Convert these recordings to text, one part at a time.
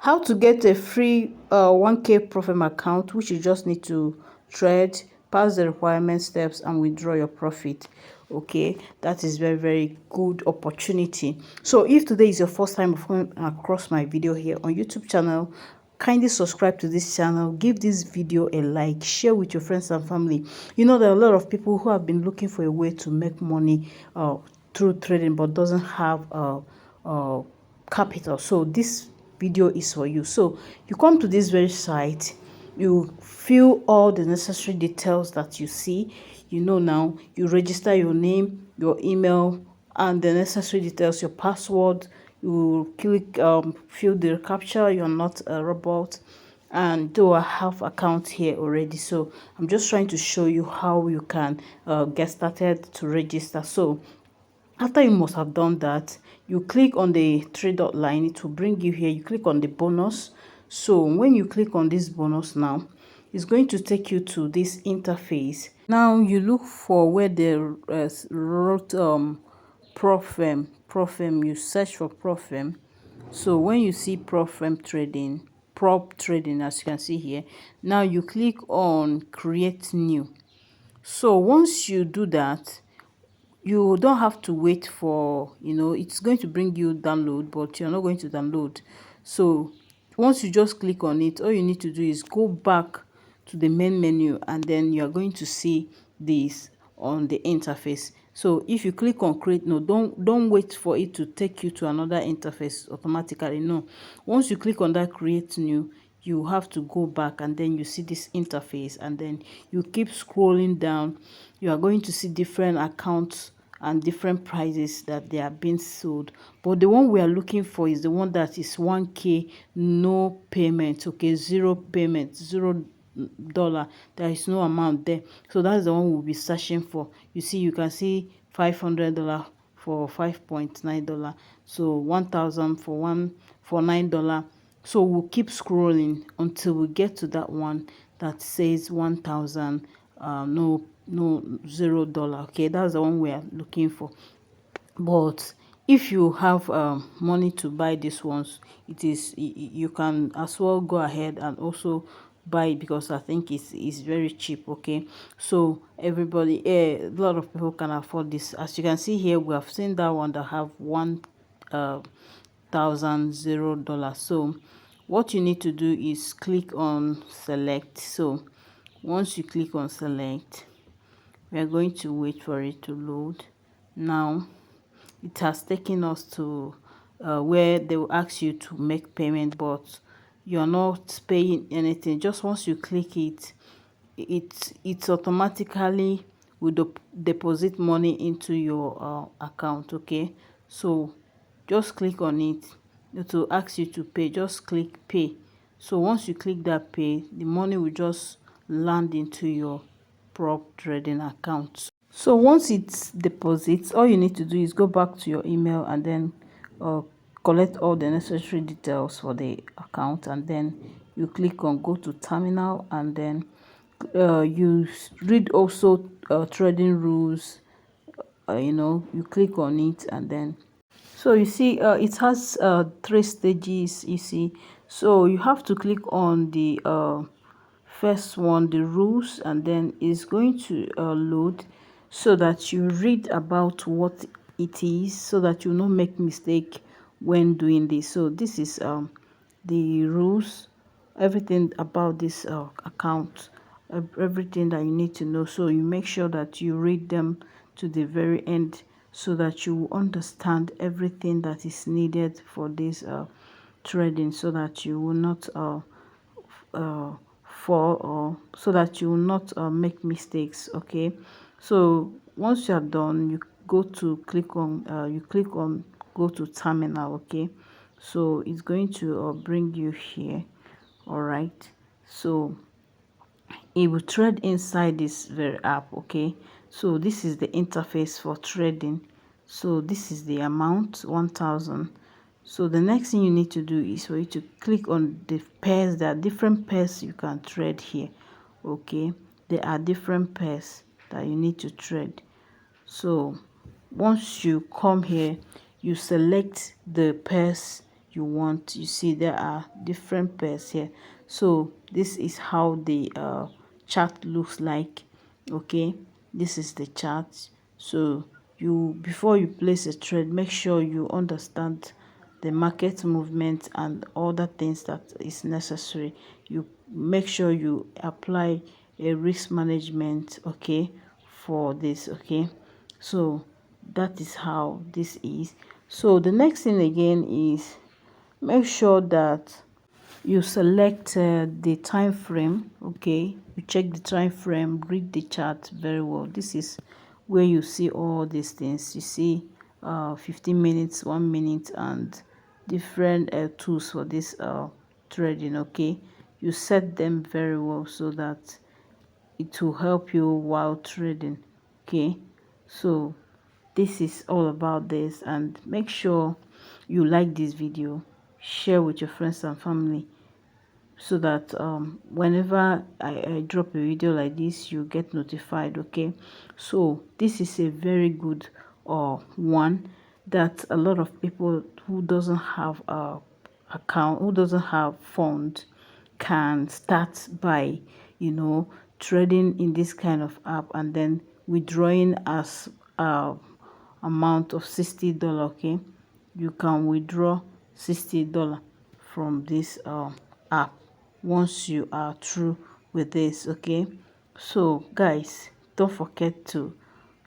How to get a free 1k profit account, which you just need to trade, pass the requirement steps, and withdraw your profit. Okay, that is very good opportunity. So if today is your first time of coming across my video here on YouTube channel, kindly subscribe to this channel, give this video a like, share with your friends and family. You know, there are a lot of people who have been looking for a way to make money through trading but doesn't have capital. So this video is for you. So you come to this very site, you fill all the necessary details that you see. You know, now you register your name, your email, and the necessary details, your password. You click fill the captcha. You're not a robot. And though I have account here already, so I'm just trying to show you how you can get started to register. So after you must have done that, you click on the three dot line. It will bring you here. You click on the bonus. So when you click on this bonus now, it's going to take you to this interface. Now you look for where they wrote profem. You search for profem. So when you see profem trading, prop trading, as you can see here, now you click on create new. So once you do that, you don't have to wait for, it's going to bring you download, but you're not going to download. So once you just click on it, all you need to do is go back to the main menu, and then you are going to see this on the interface. So if you click on create, no, don't wait for it to take you to another interface automatically. No, once you click on that create new, you have to go back, and then you see this interface, and then you keep scrolling down. You are going to see different accounts and different prices that they are being sold, but the one we are looking for is the one that is 1k, no payment. Okay, zero payment, $0. There is no amount there, so that's the one we'll be searching for. You see, you can see $500 for $5.9, so 1,000 for $9. So we'll keep scrolling until we get to that one that says 1,000, no $0. Okay, that's the one we are looking for. But if you have money to buy these ones, you can as well go ahead and also buy it, because I think it's very cheap. Okay, so everybody, a lot of people can afford this. As you can see here, we have seen that one that have $1,000. So what you need to do is click on select. So once you click on select, we are going to wait for it to load. Now it has taken us to where they will ask you to make payment, but you're not paying anything. Just once you click it, it's automatically will deposit money into your account. Okay, so just click on it. It will ask you to pay. Just click pay. So once you click that pay, the money will just land into your prop trading account. So once it's deposits, all you need to do is go back to your email, and then collect all the necessary details for the account, and then you click on go to terminal, and then you read also trading rules. You click on it, and then so you see it has 3 stages. You see, so you have to click on the first one, the rules, and then it's going to load, so that you read about what it is, so that you not make mistake when doing this. So this is the rules, everything about this account, everything that you need to know. So you make sure that you read them to the very end, so that you understand everything that is needed for this trading, so that you will not fall, or so that you will not make mistakes. Okay, so once you are done, you go to click on go to terminal. Okay, so it's going to bring you here. All right, so it will trade inside this very app. Okay, so this is the interface for trading. So this is the amount, 1,000. So the next thing you need to do is for you to click on the pairs. There are different pairs you can trade here. Okay, there are different pairs that you need to trade. So once you come here, you select the pairs you want. You see there are different pairs here. So this is how the chart looks like. Okay, this is the chart. So you, before you place a trade, make sure you understand the market movement and other things that is necessary. You make sure you apply a risk management, okay, for this. Okay, so that is how this is. So the next thing again is make sure that you select the time frame. Okay, you check the time frame, read the chart very well. This is where you see all these things. You see 15 minutes, 1 minute, and different tools for this trading. Okay, you set them very well so that it will help you while trading. Okay, so this is all about this, and make sure you like this video, share with your friends and family, so that whenever I drop a video like this, you get notified. Okay, so this is a very good one that a lot of people who doesn't have a account, who doesn't have fund, can start by, you know, trading in this kind of app and then withdrawing as amount of $60. Okay, you can withdraw $60 from this app once you are through with this. Okay, so guys, don't forget to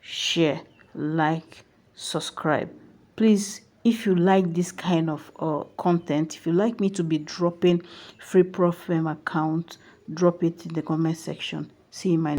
share, like, subscribe. Please, if you like this kind of content, if you like me to be dropping free profile account, drop it in the comment section. See you in my